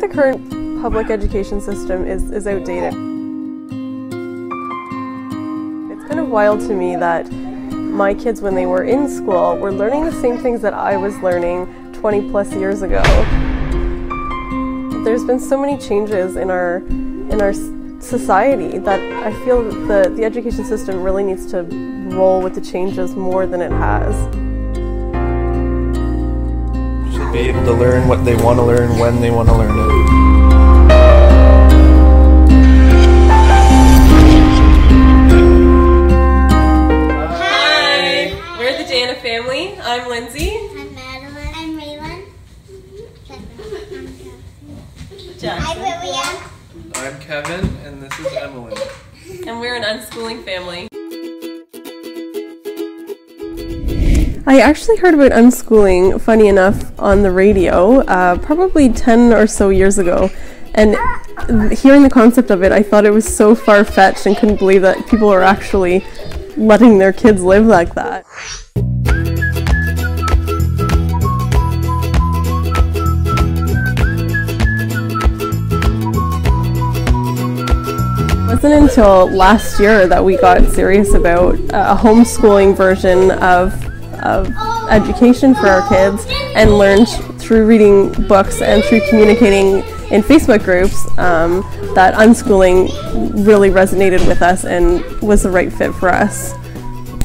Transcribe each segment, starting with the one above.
the current public education system is outdated. It's kind of wild to me that my kids, when they were in school, were learning the same things that I was learning 20 plus years ago. There's been so many changes in our society that I feel that the education system really needs to roll with the changes more than it has. Should be able to learn what they want to learn when they want to learn it. Hi! We're the Jana family. I'm Lindsay. I'm Madeline. I'm Raylan. Jackson. I'm William. I'm Kevin, and this is Emily. And we're an unschooling family. I actually heard about unschooling, funny enough, on the radio probably 10 or so years ago. And hearing the concept of it, I thought it was so far-fetched and couldn't believe that people were actually letting their kids live like that. It wasn't until last year that we got serious about a homeschooling version of education for our kids, and learned through reading books and through communicating in Facebook groups that unschooling really resonated with us and was the right fit for us.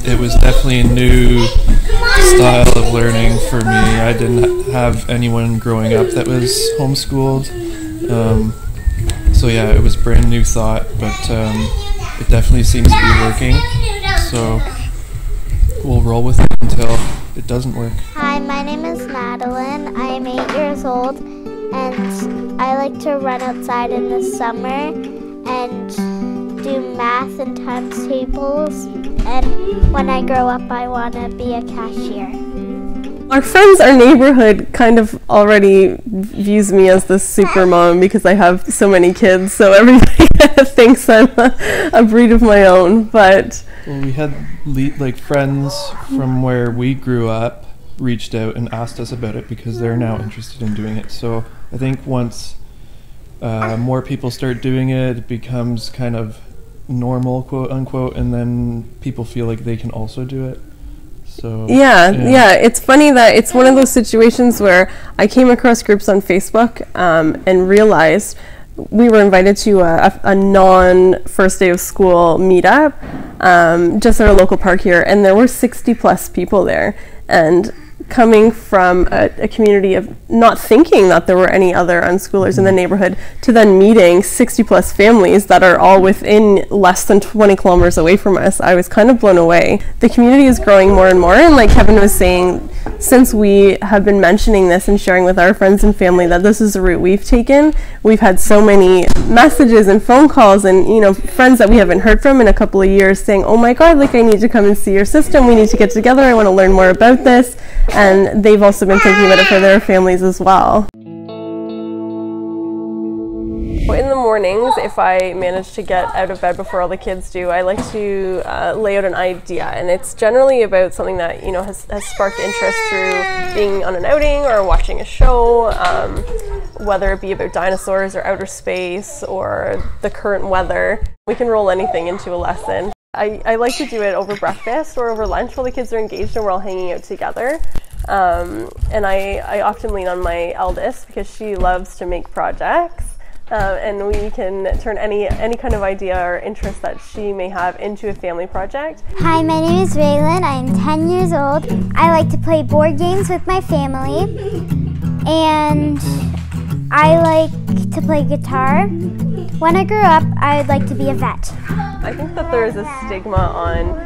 It was definitely a new style of learning for me. I didn't have anyone growing up that was homeschooled. So yeah, it was a brand new thought, but it definitely seems to be working. So we'll roll with it until it doesn't work. Hi, my name is Madeline. I am 8 years old, and I like to run outside in the summer and do math and times tables. And when I grow up, I want to be a cashier. Our friends, our neighborhood kind of already views me as the super mom because I have so many kids, so everybody thinks I'm a breed of my own. But well, we had friends from where we grew up reached out and asked us about it because they're now interested in doing it. So I think once more people start doing it, it becomes kind of normal, quote unquote, and then people feel like they can also do it. So, yeah, it's funny that it's one of those situations where I came across groups on Facebook and realized we were invited to a non-first day of school meetup just at a local park here, and there were 60 plus people there. And coming from a community of not thinking that there were any other unschoolers in the neighborhood to then meeting 60 plus families that are all within less than 20 kilometers away from us, I was kind of blown away. The community is growing more and more, and like Kevin was saying, since we have been mentioning this and sharing with our friends and family that this is the route we've taken, we've had so many messages and phone calls and, you know, friends that we haven't heard from in a couple of years saying, oh my God, like I need to come and see your system, we need to get together, I want to learn more about this. And they've also been thinking about it for their families as well. In the mornings, if I manage to get out of bed before all the kids do, I like to lay out an idea, and it's generally about something that, you know, has sparked interest through being on an outing or watching a show, whether it be about dinosaurs or outer space or the current weather. We can roll anything into a lesson. I like to do it over breakfast or over lunch while the kids are engaged and we're all hanging out together. And I often lean on my eldest because she loves to make projects. And we can turn any kind of idea or interest that she may have into a family project. Hi, my name is Raylan. I am 10 years old. I like to play board games with my family, and I like to play guitar. When I grow up, I would like to be a vet. I think that there is a stigma on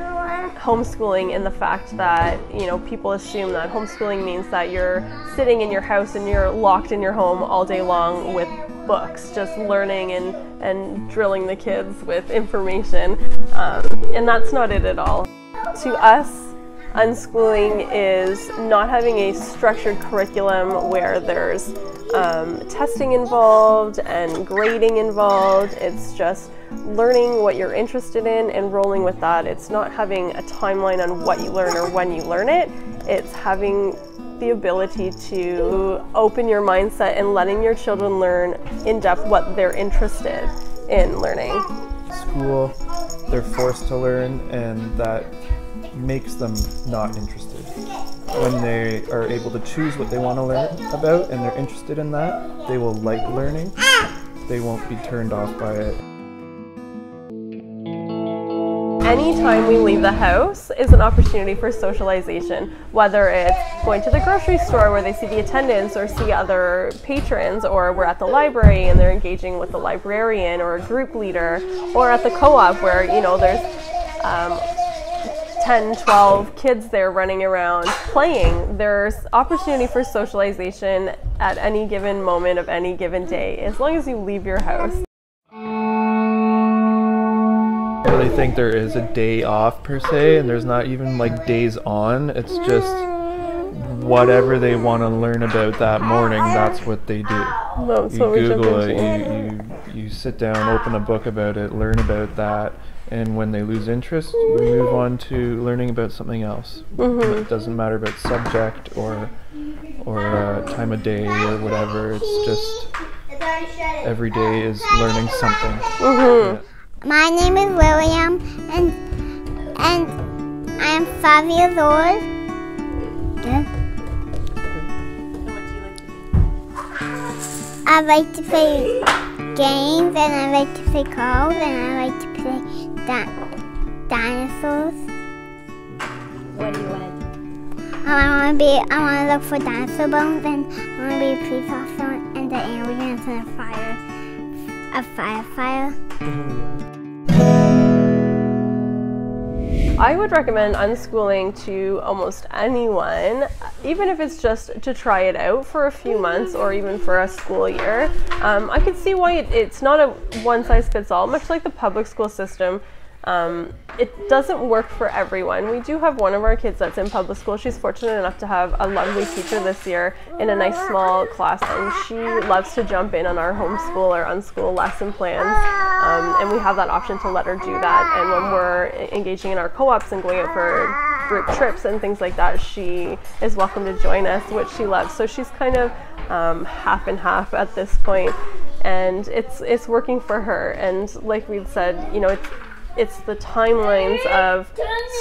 homeschooling in the fact that, you know, people assume that homeschooling means that you're sitting in your house and you're locked in your home all day long with books, just learning and drilling the kids with information, and that's not it at all. To us, unschooling is not having a structured curriculum where there's testing involved and grading involved. It's just learning what you're interested in and rolling with that. It's not having a timeline on what you learn or when you learn it. It's having the ability to open your mindset and letting your children learn in depth what they're interested in learning. School, they're forced to learn, and that makes them not interested. When they are able to choose what they want to learn about and they're interested in that, they will like learning. They won't be turned off by it. Anytime we leave the house is an opportunity for socialization, whether it's going to the grocery store where they see the attendants or see other patrons, or we're at the library and they're engaging with the librarian or a group leader, or at the co-op where, you know, there's 10, 12 kids there running around playing. There's opportunity for socialization at any given moment of any given day, as long as you leave your house. I don't really think there is a day off per se, and there's not even like days on. It's just whatever they want to learn about that morning, that's what they do. That's you what we jump Google it, into. you sit down, open a book about it, learn about that, and when they lose interest, you move on to learning about something else. It doesn't matter about subject or time of day or whatever. It's just every day is learning something. Yeah. My name is William, and I'm 5 years old. Yeah. I like to play games, and I like to play cards, and I like to play dinosaurs. What do you want to do? I want to look for dinosaur bones, and I want to be a police officer, and the aliens, and a firefighter. I would recommend unschooling to almost anyone, even if it's just to try it out for a few months or even for a school year. I could see why it's not a one-size-fits-all, much like the public school system. It doesn't work for everyone. We do have one of our kids that's in public school. She's fortunate enough to have a lovely teacher this year in a nice small class, and she loves to jump in on our homeschool or unschool lesson plans, and we have that option to let her do that. And when we're engaging in our co-ops and going out for group trips and things like that, she is welcome to join us, which she loves. So she's kind of half and half at this point, and it's working for her. And like we've said, you know, it's the timelines of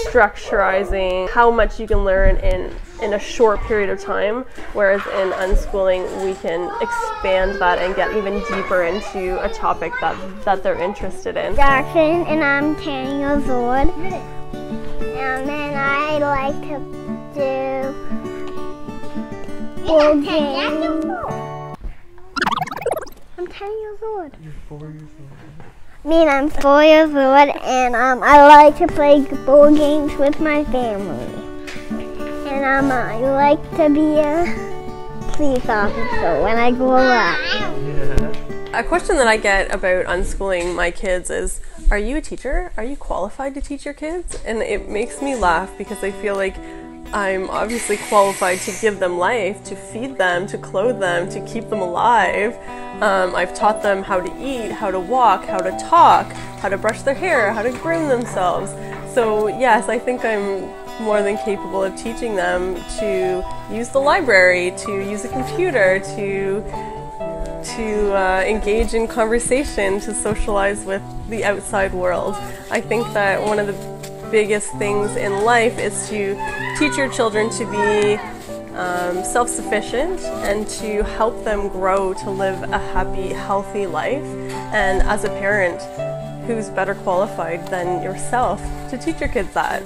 structurizing how much you can learn in a short period of time, whereas in unschooling we can expand that and get even deeper into a topic that they're interested in. Jackson, and I'm 10 years old, and then I like to do board games. I'm 10 years old. You're 4 years old. I'm 4 years old, and I like to play board games with my family. And I like to be a police officer when I grow up. Yeah. A question that I get about unschooling my kids is, are you a teacher? Are you qualified to teach your kids? And it makes me laugh because I feel like I'm obviously qualified to give them life, to feed them, to clothe them, to keep them alive. I've taught them how to eat, how to walk, how to talk, how to brush their hair, how to groom themselves. So yes, I think I'm more than capable of teaching them to use the library, to use a computer, to engage in conversation, to socialize with the outside world. I think that one of the biggest things in life is to teach your children to be self-sufficient and to help them grow to live a happy, healthy life. And as a parent, who's better qualified than yourself to teach your kids that?